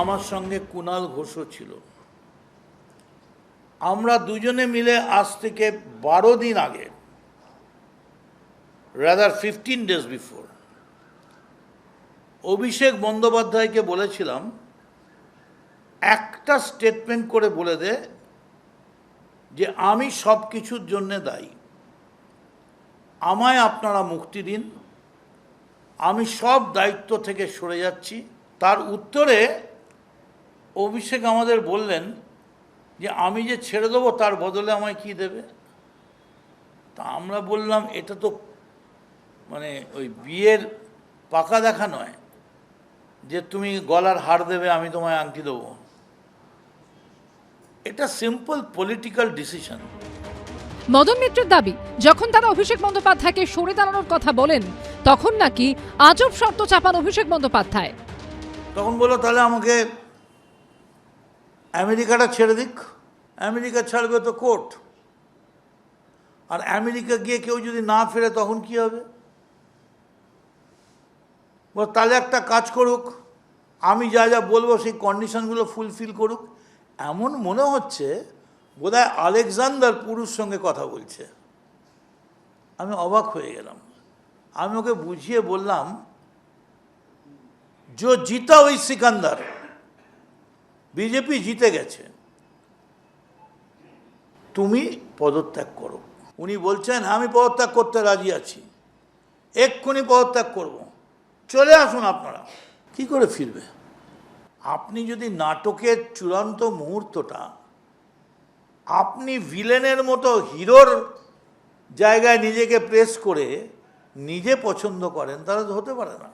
আমার সঙ্গে কুণাল ঘোষও ছিল। আমরা দুজনে মিলে আজ থেকে 12 দিন আগে, রাদার 15 days বিফোর, অভিষেক বন্দ্যোপাধ্যায়কে বলেছিলাম একটা স্টেটমেন্ট করে বলে দে যে আমি সব কিছুর জন্য দায়ী, আমায় আপনারা মুক্তি দিন, আমি সব দায়িত্ব থেকে সরে যাচ্ছি। তার উত্তরে অভিষেক আমাদের বললেন যে আমি যে ছেড়ে দেবো তার বদলে আমায় কি দেবে। তা আমরা বললাম এটা তো মানে ওই বিয়ের পাকা দেখা নয় যে তুমি গলার হার দেবে আমি তোমায় আংটি দেবো। এটা সিম্পল পলিটিক্যাল ডিসিশন। মদন মিত্রের দাবি, যখন তারা অভিষেক বন্দ্যোপাধ্যায়কে সরে দাঁড়ানোর কথা বলেন তখন নাকি আজব শর্ত চাপান অভিষেক বন্দ্যোপাধ্যায়। তখন বললো তাহলে আমাকে আমেরিকাটা ছেড়ে দিক। আমেরিকা ছাড়বে তো কোর্ট, আর আমেরিকা গিয়ে কেউ যদি না ফেরে তখন কি হবে। তাহলে একটা কাজ করুক, আমি যা যা বলবো সেই কন্ডিশনগুলো ফুলফিল করুক। এমন মনে হচ্ছে বোধহয় আলেকজান্ডার পুরুষ সঙ্গে কথা বলছে। আমি অবাক হয়ে গেলাম। আমি ওকে বুঝিয়ে বললাম, जो जीता ওই সিকান্দার, বিজেপি জিতে গেছে, তুমি পদত্যাগ করো। উনি বলছেন আমি পদত্যাগ করতে রাজি আছি, এক্ষুনি পদত্যাগ করব, চলে আসুন আপনারা। কি করে ফিরবে? আপনি যদি নাটকের চূড়ান্ত মুহূর্তটা আপনি ভিলেনের মতো হিরোর জায়গায় নিজেকে প্লেস করে নিজে পছন্দ করেন, তাহলে তো হতে পারে না।